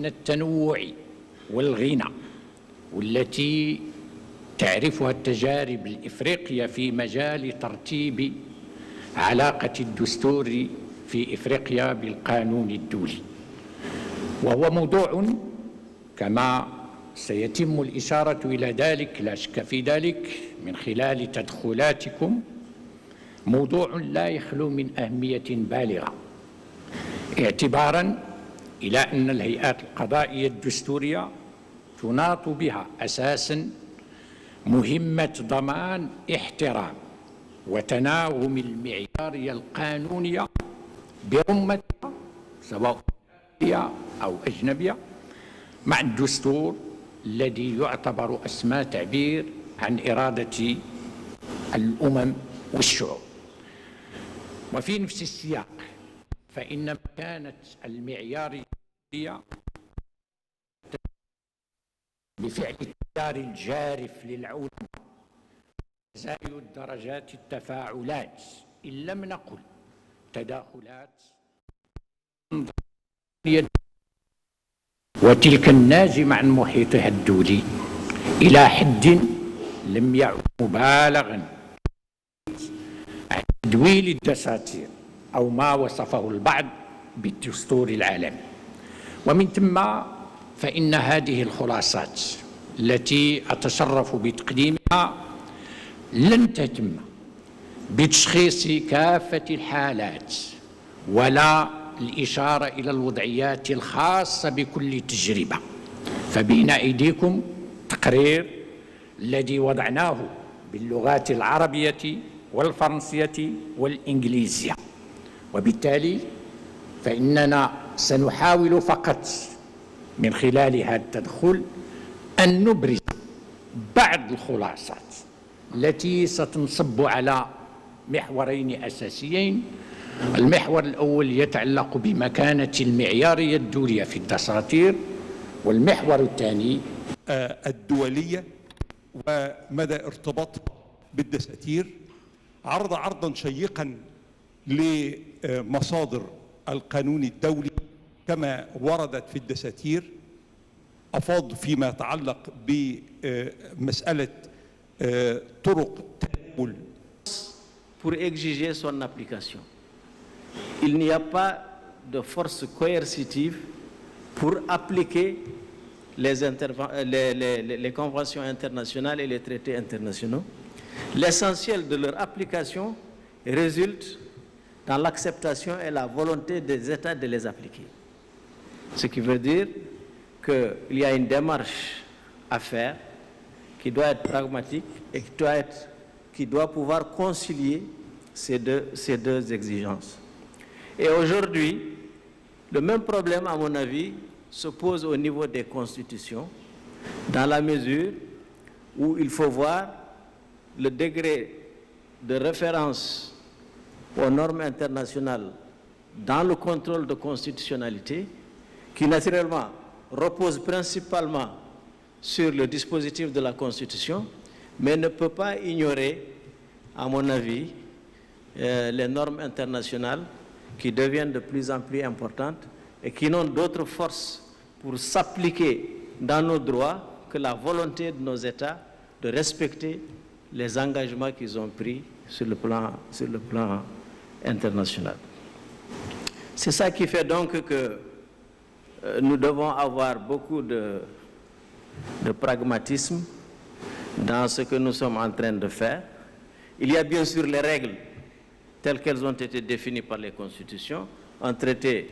التنوع والغنى والتي تعرفها التجارب الإفريقية في مجال ترتيب علاقة الدستور في إفريقيا بالقانون الدولي، وهو موضوع كما سيتم الإشارة إلى ذلك لا شك في ذلك من خلال تدخلاتكم، موضوع لا يخلو من أهمية بالغة، اعتباراً إلى أن الهيئات القضائية الدستورية تناط بها أساساً مهمة ضمان احترام وتناغم المعيارية القانونية برمتها سواء أجنبية أو أجنبية مع الدستور الذي يعتبر أسمى تعبير عن إرادة الأمم والشعوب. وفي نفس السياق فإن مكانة المعيارية بفعل التيار الجارف للعولمة تزايد درجات التفاعلات إن لم نقل تداخلات وتلك الناجمة عن محيطها الدولي إلى حد لم يعد مبالغا عن تدويل الدساتير أو ما وصفه البعض بالدستور العالمي. ومن ثم فإن هذه الخلاصات التي أتشرف بتقديمها لن تتم بتشخيص كافة الحالات ولا الإشارة إلى الوضعيات الخاصة بكل تجربة، فبين أيديكم تقرير الذي وضعناه باللغات العربية والفرنسية والإنجليزية، وبالتالي فإننا سنحاول فقط من خلال هذا التدخل أن نبرز بعض الخلاصات التي ستنصب على محورين أساسيين. المحور الأول يتعلق بمكانة المعيارية الدولية في الدساتير، والمحور الثاني الدولية ومدى ارتباطها بالدساتير. عرض عرضا شيقا لمصادر القانون الدولي كما وردت في الدساتير، أفاض فيما يتعلق بمسألة طرق تناول. Pour exiger son application. Il n'y a pas de force coercitive pour appliquer les conventions internationales et les traités internationaux. L'essentiel de leur application résulte dans l'acceptation et la volonté des États de les appliquer. Ce qui veut dire qu'il y a une démarche à faire qui doit être pragmatique et qui doit pouvoir concilier ces deux exigences. Et aujourd'hui, le même problème, à mon avis, se pose au niveau des constitutions, dans la mesure où il faut voir le degré de référence aux normes internationales dans le contrôle de constitutionnalité, qui naturellement repose principalement sur le dispositif de la Constitution, mais ne peut pas ignorer, à mon avis, les normes internationales qui deviennent de plus en plus importantes et qui n'ont d'autre force pour s'appliquer dans nos droits que la volonté de nos États de respecter les engagements qu'ils ont pris sur le plan international. C'est ça qui fait donc que nous devons avoir beaucoup de pragmatisme dans ce que nous sommes en train de faire. Il y a bien sûr les règles telles qu'elles ont été définies par les constitutions. Un traité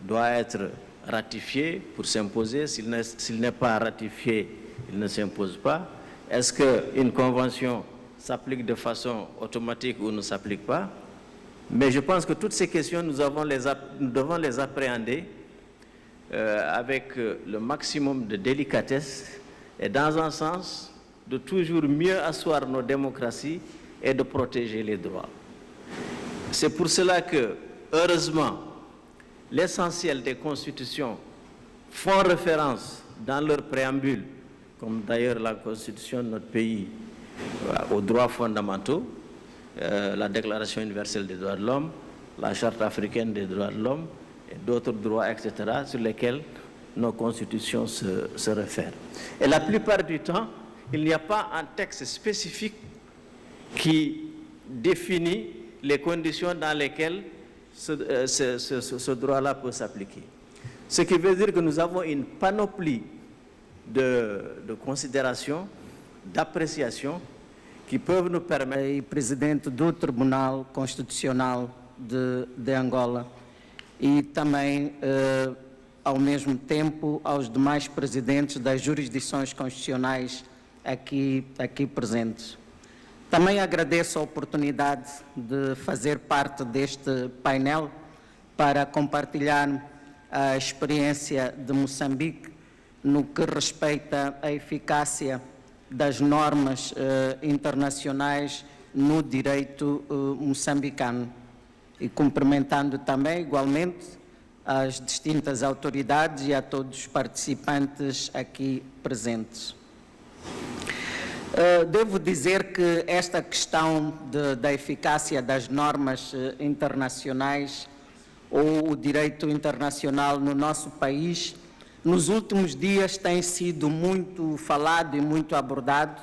doit être ratifié pour s'imposer. S'il n'est pas ratifié, il ne s'impose pas. Est-ce qu'une convention s'applique de façon automatique ou ne s'applique pas? Mais je pense que toutes ces questions, nous devons les appréhender avec le maximum de délicatesse et dans un sens de toujours mieux asseoir nos démocraties et de protéger les droits. C'est pour cela que, heureusement, l'essentiel des constitutions font référence dans leur préambule, comme d'ailleurs la constitution de notre pays, aux droits fondamentaux, la Déclaration universelle des droits de l'homme, la Charte africaine des droits de l'homme et d'autres droits, etc., sur lesquels nos constitutions se réfèrent. Et la plupart du temps, il n'y a pas un texte spécifique qui définit les conditions dans lesquelles ce droit-là peut s'appliquer. Ce qui veut dire que nous avons une panoplie de considérations, d'appréciations qui peuvent nous permettre... Presidente do Tribunal Constitucional de Angola e também, ao mesmo tempo, aos demais presidentes das jurisdições constitucionais aqui presentes. Também agradeço a oportunidade de fazer parte deste painel para compartilhar a experiência de Moçambique no que respeita à eficácia das normas internacionais no direito moçambicano. E cumprimentando também, igualmente, as distintas autoridades e a todos os participantes aqui presentes. Devo dizer que esta questão da eficácia das normas internacionais ou o direito internacional no nosso país, nos últimos dias tem sido muito falado e muito abordado,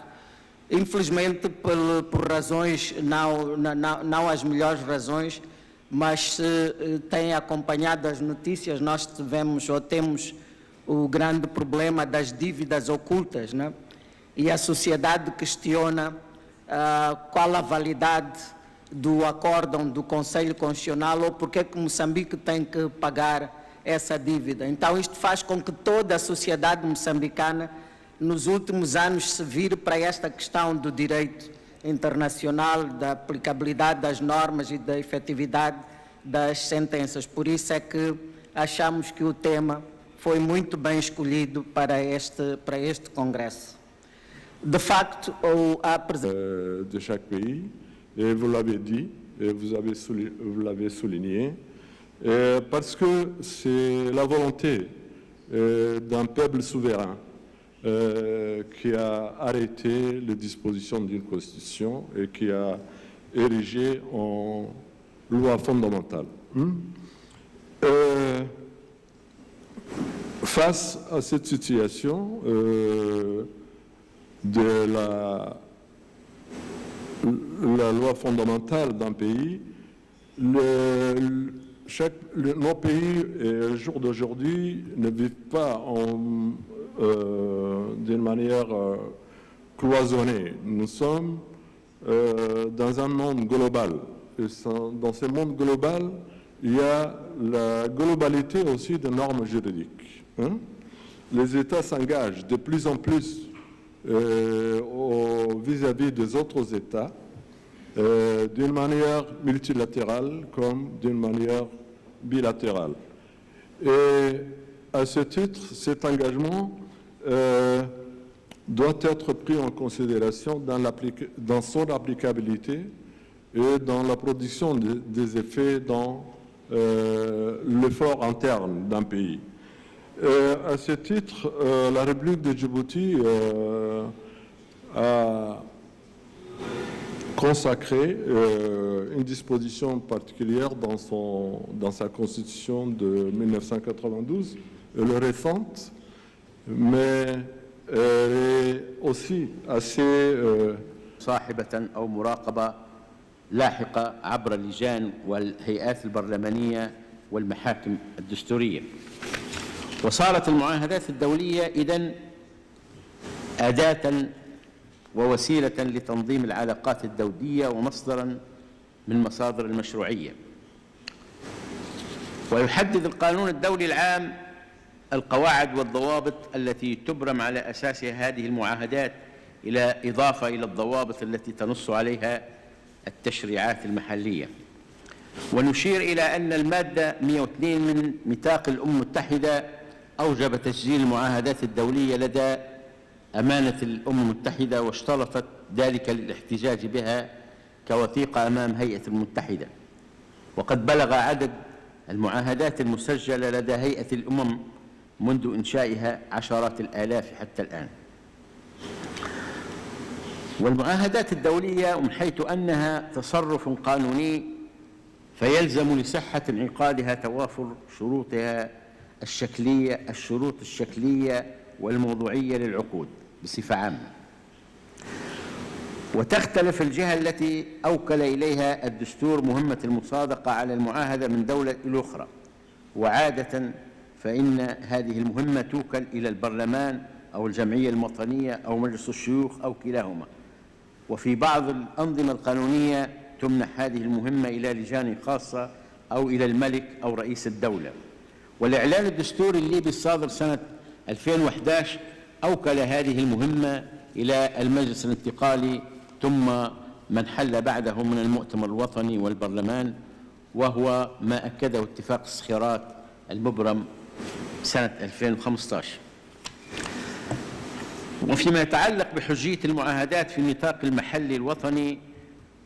infelizmente por razões, não as melhores razões, mas se tem acompanhado as notícias, nós temos o grande problema das dívidas ocultas, né? E a sociedade questiona qual a validade do acórdão do Conselho Constitucional ou porque que Moçambique tem que pagar essa dívida. Então isto faz com que toda a sociedade moçambicana nos últimos anos se vire para esta questão do direito internacional, da aplicabilidade das normas e da efetividade das sentenças. Por isso é que achamos que o tema foi muito bem escolhido para este congresso. De facto, de chaque pays, et vous l'avez dit, et vous l'avez souligné, parce que c'est la volonté d'un peuple souverain qui a arrêté les dispositions d'une constitution et qui a érigé en loi fondamentale. Face à cette situation de la loi fondamentale d'un pays, nos pays, au jour d'aujourd'hui, ne vivent pas d'une manière cloisonnée. Nous sommes dans un monde global dans ce monde global, il y a la globalité aussi des normes juridiques. Hein. Les États s'engagent de plus en plus vis-à-vis des autres États d'une manière multilatérale comme d'une manière bilatérale. Et à ce titre, cet engagement doit être pris en considération dans son applicabilité et dans la production des effets dans l'effort interne d'un pays. À ce titre, la République de Djibouti a consacré une disposition particulière dans sa constitution de 1992, elle est récente, mais elle est aussi assez صاحبة أو مراقبة لاحقة عبر اللجان والهيئات البرلمانية والمحاكم الدستورية. وصارت المعاهدات الدولية إذن أداة ووسيلة لتنظيم العلاقات الدولية ومصدرا من مصادر المشروعية. ويحدد القانون الدولي العام القواعد والضوابط التي تبرم على أساسها هذه المعاهدات، إضافة إلى الضوابط التي تنص عليها التشريعات المحلية. ونشير إلى أن المادة 102 من ميثاق الأمم المتحدة أوجب تسجيل المعاهدات الدولية لدى أمانة الأمم المتحدة، واشترطت ذلك للاحتجاج بها كوثيقة أمام هيئة المتحدة. وقد بلغ عدد المعاهدات المسجلة لدى هيئة الأمم منذ إنشائها عشرات الآلاف حتى الآن. والمعاهدات الدولية من حيث أنها تصرف قانوني فيلزم لصحة انعقادها توافر شروطها الشروط الشكلية والموضوعية للعقود بصفة عامة. وتختلف الجهة التي أوكل إليها الدستور مهمة المصادقة على المعاهدة من دولة إلى أخرى، وعادة فإن هذه المهمة توكل إلى البرلمان أو الجمعية الوطنية أو مجلس الشيوخ أو كلاهما. وفي بعض الأنظمة القانونية تمنح هذه المهمة إلى لجان خاصة أو إلى الملك أو رئيس الدولة. والإعلان الدستوري الليبي الصادر سنة 2011 أوكل هذه المهمة إلى المجلس الانتقالي ثم من حل بعده من المؤتمر الوطني والبرلمان، وهو ما أكده اتفاق الصخيرات المبرم سنة 2015. وفيما يتعلق بحجية المعاهدات في النطاق المحلي الوطني،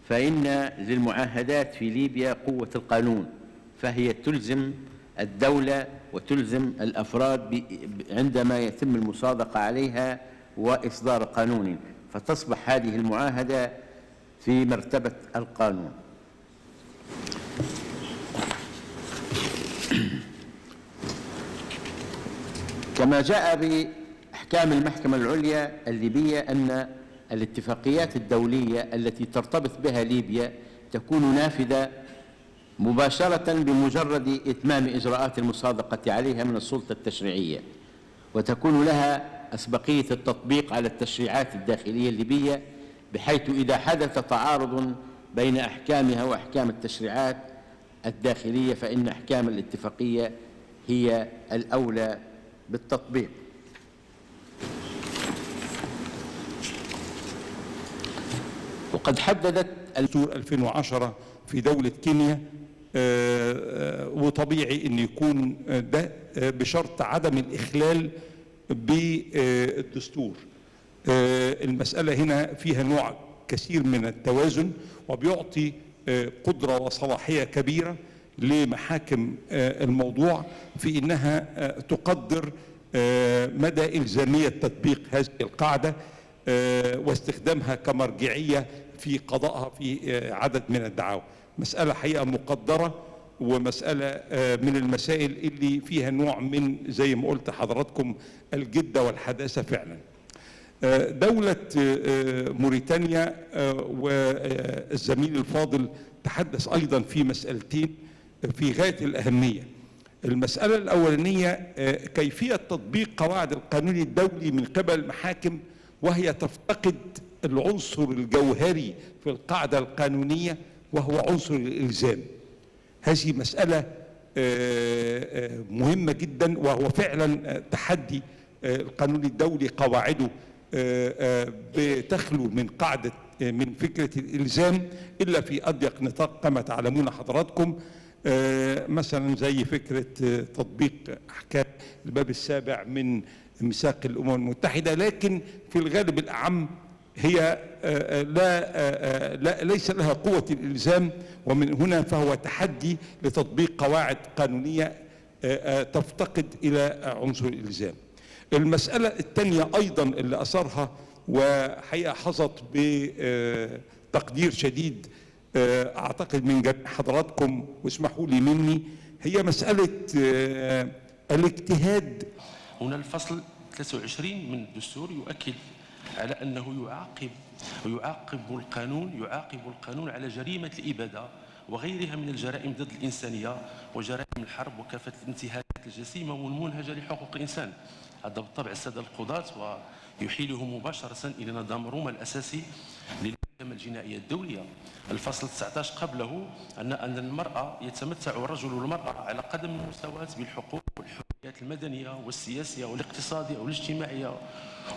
فإن للمعاهدات في ليبيا قوة القانون، فهي تلزم الدولة وتلزم الأفراد عندما يتم المصادقة عليها وإصدار قانون، فتصبح هذه المعاهدة في مرتبة القانون. كما جاء بأحكام المحكمة العليا الليبية أن الاتفاقيات الدولية التي ترتبط بها ليبيا تكون نافذة مباشرة بمجرد إتمام إجراءات المصادقة عليها من السلطة التشريعية، وتكون لها أسبقية التطبيق على التشريعات الداخلية الليبية، بحيث إذا حدث تعارض بين أحكامها وأحكام التشريعات الداخلية فإن أحكام الاتفاقية هي الأولى بالتطبيق. وقد حددت الدستور 2010 في دولة كينيا، وطبيعي أن يكون ده بشرط عدم الإخلال بالدستور. المسألة هنا فيها نوع كثير من التوازن، وبيعطي قدرة وصلاحية كبيرة لمحاكم الموضوع في أنها تقدر مدى إلزامية تطبيق هذه القاعدة واستخدامها كمرجعية في قضائها في عدد من الدعاوى. مسألة حقيقة مقدرة، ومسألة من المسائل اللي فيها نوع من زي ما قلت حضراتكم الجدة والحداثة فعلا. دولة موريتانيا والزميل الفاضل تحدث أيضا في مسألتين في غاية الأهمية. المسألة الأولانية كيفية تطبيق قواعد القانون الدولي من قبل المحاكم، وهي تفتقد العنصر الجوهري في القاعدة القانونية، وهو عنصر الإلزام. هذه مسألة مهمة جدا، وهو فعلا تحدي. القانون الدولي قواعده بتخلو من قاعدة من فكرة الإلزام إلا في أضيق نطاق كما تعلمون حضراتكم، مثلا زي فكرة تطبيق أحكام الباب السابع من ميثاق الأمم المتحدة، لكن في الغالب الأعم هي ليس لها قوة الإلزام، ومن هنا فهو تحدي لتطبيق قواعد قانونية تفتقد إلى عنصر الإلزام. المسألة الثانية أيضا اللي أثرها وحقيقة حظت بتقدير شديد أعتقد من جميع حضراتكم، واسمحوا لي مني، هي مسألة الاجتهاد. هنا الفصل 23 من الدستور يؤكد على أنه يعاقب القانون على جريمة الإبادة وغيرها من الجرائم ضد الإنسانية وجرائم الحرب وكافة الانتهاكات الجسيمة والمنهجة لحقوق الإنسان. هذا بالطبع السادة القضاة ويحيله مباشرة إلى نظام روما الأساسي للمحكمة الجنائية الدولية. الفصل 19 قبله أن المرأة يتمتع الرجل والمرأة على قدم المساواة بالحقوق والحريات المدنية والسياسية والاقتصادية والاجتماعية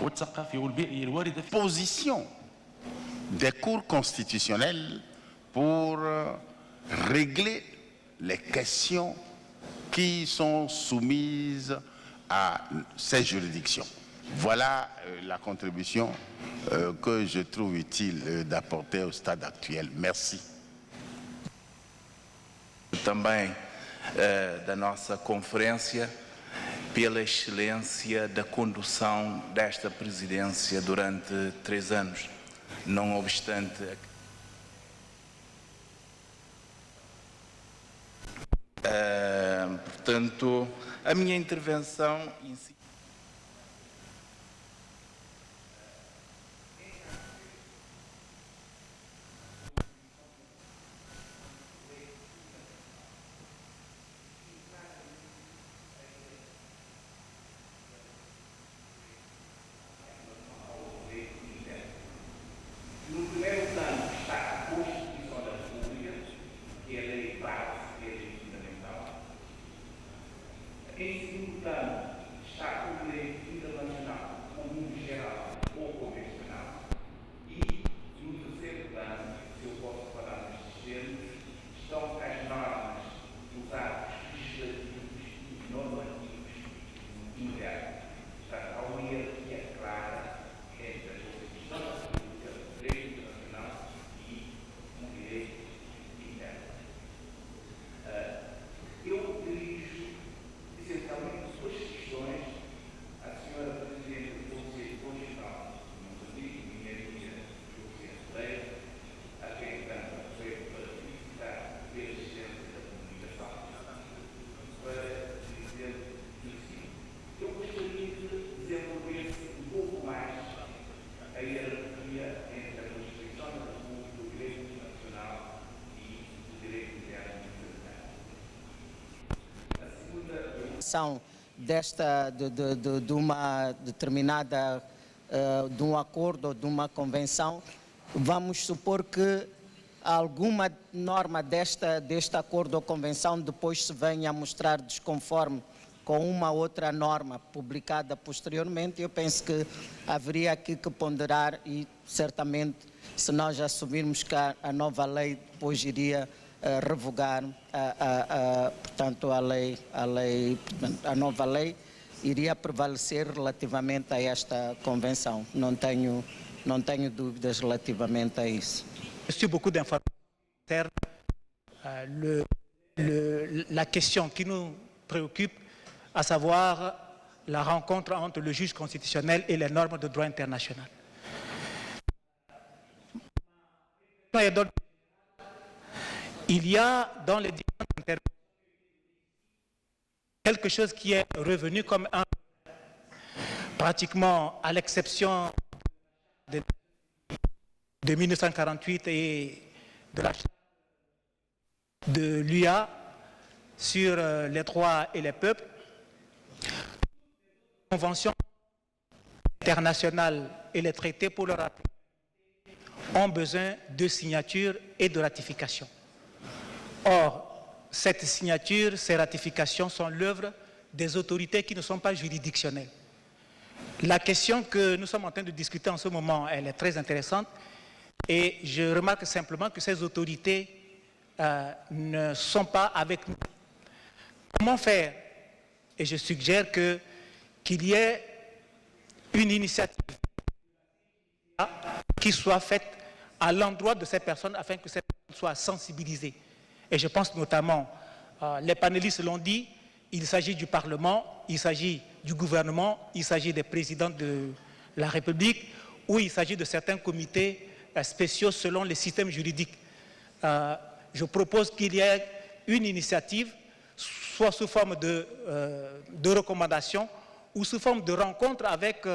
والثقافية والبيئية الواردة في position des cours constitutionnels pour régler les questions qui sont soumises à ces juridictions. Voilà la contribution que je trouve utile d'apporter au stade actuel. Merci. Também da nossa conferência, pela excelência da condução desta presidência durante 3 anos, não obstante portanto, a minha intervenção em si. De uma determinada, de um acordo ou de uma convenção, vamos supor que alguma norma deste acordo ou convenção depois se venha a mostrar desconforme com uma outra norma publicada posteriormente. Eu penso que haveria aqui que ponderar e certamente se nós assumirmos que a nova lei depois iria revogar portanto a nova lei iria prevalecer relativamente a esta convenção. Não tenho dúvidas relativamente a isso. Reçu beaucoup d'informations. La question qui nous préoccupe, à savoir la rencontre entre le juge constitutionnel et les normes de droit international. Il y a dans les différentes interventions quelque chose qui est revenu comme pratiquement à l'exception de 1948 et de l'UA sur les droits et les peuples. Les conventions internationales et les traités pour leur application ont besoin de signature et de ratification. Or, cette signature, ces ratifications sont l'œuvre des autorités qui ne sont pas juridictionnelles. La question que nous sommes en train de discuter en ce moment, elle est très intéressante et je remarque simplement que ces autorités ne sont pas avec nous. Comment faire? Et je suggère qu'il y ait une initiative qui soit faite à l'endroit de ces personnes afin que ces personnes soient sensibilisées. Et je pense notamment, les panélistes l'ont dit, il s'agit du Parlement, il s'agit du gouvernement, il s'agit des présidents de la République, ou il s'agit de certains comités spéciaux selon les systèmes juridiques. Je propose qu'il y ait une initiative, soit sous forme de recommandations ou sous forme de rencontre avec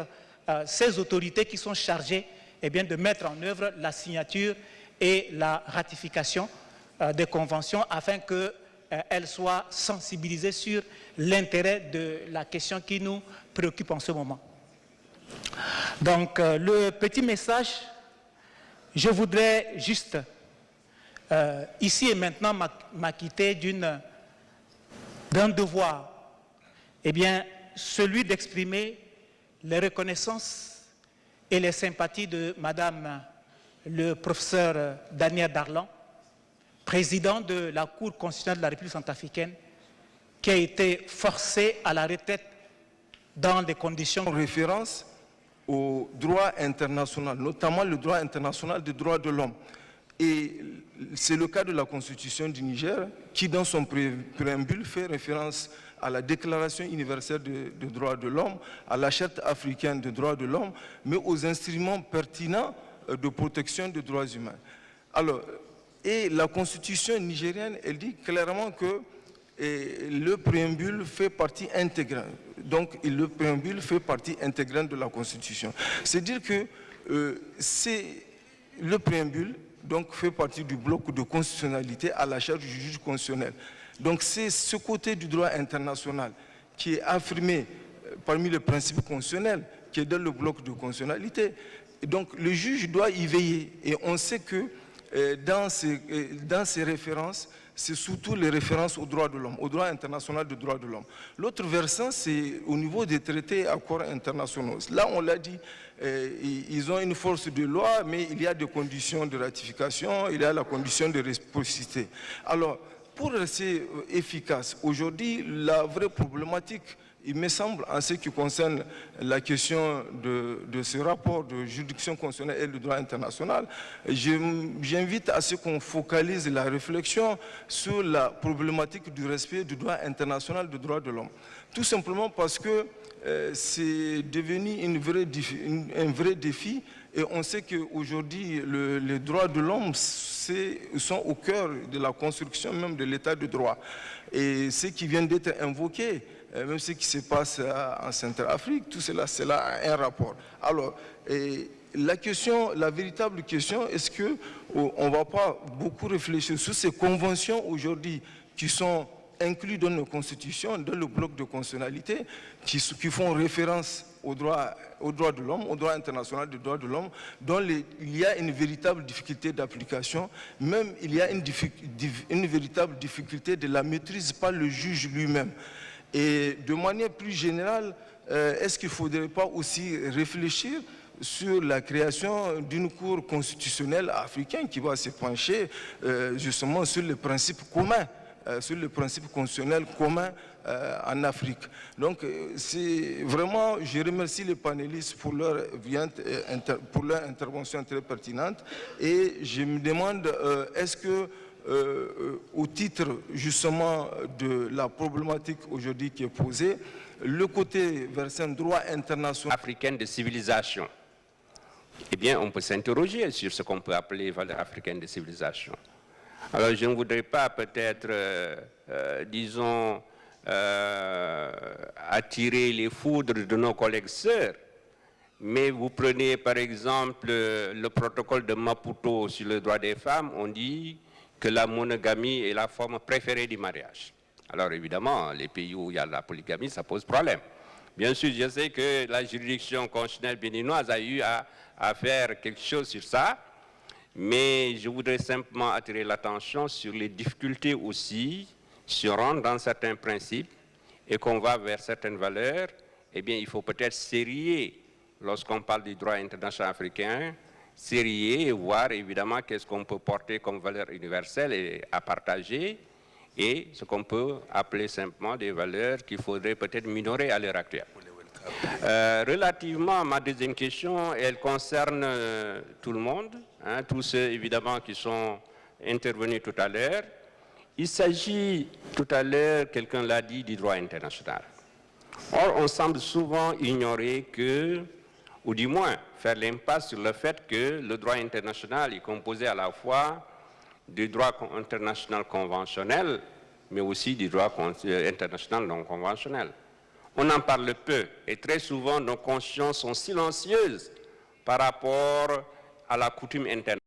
ces autorités qui sont chargées de mettre en œuvre la signature et la ratification des conventions afin qu'elles soient sensibilisées sur l'intérêt de la question qui nous préoccupe en ce moment. Donc, le petit message, je voudrais juste, ici et maintenant, m'acquitter d'un devoir, celui d'exprimer les reconnaissances et les sympathies de Madame le professeur Daniel Darlan, président de la Cour constitutionnelle de la République centrafricaine, qui a été forcé à la retraite dans des conditions... Référence au droit international, notamment le droit international des droits de l'homme. Et c'est le cas de la Constitution du Niger, qui dans son préambule fait référence à la Déclaration universelle des droits de l'homme, à la Charte africaine des droits de l'homme, mais aux instruments pertinents de protection des droits humains. Alors, et la Constitution nigérienne, elle dit clairement que le préambule fait partie intégrante. Donc, le préambule fait partie intégrante de la Constitution. C'est-à-dire que le préambule donc, fait partie du bloc de constitutionnalité à la charge du juge constitutionnel. Donc, c'est ce côté du droit international qui est affirmé parmi les principes constitutionnels, qui est dans le bloc de constitutionnalité. Et donc, le juge doit y veiller. Et on sait que dans ces références, c'est surtout les références aux droits de l'homme, au droit international des droits de l'homme. L'autre versant, c'est au niveau des traités et accords internationaux. Là, on l'a dit, ils ont une force de loi, mais il y a des conditions de ratification, il y a la condition de réciprocité. Alors, pour rester efficace, aujourd'hui, la vraie problématique, il me semble, en ce qui concerne la question de ce rapport de juridiction constitutionnelle et le droit international, j'invite à ce qu'on focalise la réflexion sur la problématique du respect du droit international des droits de l'homme. Tout simplement parce que c'est devenu un vrai défi et on sait qu'aujourd'hui, les droits de l'homme sont au cœur de la construction même de l'état de droit. Et ce qui vient d'être invoqué, même ce qui se passe en Centrafrique, tout cela, a un rapport. Alors, la véritable question, est-ce qu'on ne va pas beaucoup réfléchir sur ces conventions aujourd'hui qui sont incluses dans nos constitutions, dans le bloc de constitutionnalité, qui font référence aux droits de l'homme, au droit international des droits de l'homme, dont il y a une véritable difficulté d'application, même il y a une véritable difficulté de la maîtrise par le juge lui-même. Et de manière plus générale, est-ce qu'il ne faudrait pas aussi réfléchir sur la création d'une cour constitutionnelle africaine qui va se pencher justement sur les principes communs, sur les principes constitutionnels communs en Afrique. Donc, c'est vraiment, je remercie les panélistes pour leur intervention très pertinente et je me demande, est-ce que au titre justement de la problématique aujourd'hui qui est posée, le côté versant droit international africain de civilisation, eh bien on peut s'interroger sur ce qu'on peut appeler valeur africaine de civilisation. Alors je ne voudrais pas peut-être, disons, attirer les foudres de nos collègues sœurs, mais vous prenez par exemple le protocole de Maputo sur le droit des femmes, on dit que la monogamie est la forme préférée du mariage. Alors évidemment, les pays où il y a la polygamie, ça pose problème. Bien sûr, je sais que la juridiction constitutionnelle béninoise a eu à faire quelque chose sur ça, Mais je voudrais simplement attirer l'attention sur les difficultés aussi, si on rentre dans certains principes et qu'on va vers certaines valeurs, eh bien, il faut peut-être serrer, lorsqu'on parle du droit international africain, serrer et voir évidemment qu'est-ce qu'on peut porter comme valeur universelle et à partager, et ce qu'on peut appeler simplement des valeurs qu'il faudrait peut-être minorer à l'heure actuelle. Relativement à ma deuxième question, elle concerne tout le monde, hein, tous ceux évidemment qui sont intervenus tout à l'heure. Il s'agit tout à l'heure, quelqu'un l'a dit, du droit international. Or, on semble souvent ignorer que, ou du moins faire l'impasse sur le fait que le droit international est composé à la fois du droit international conventionnel, mais aussi du droit international non conventionnel. On en parle peu et très souvent nos consciences sont silencieuses par rapport à la coutume internationale.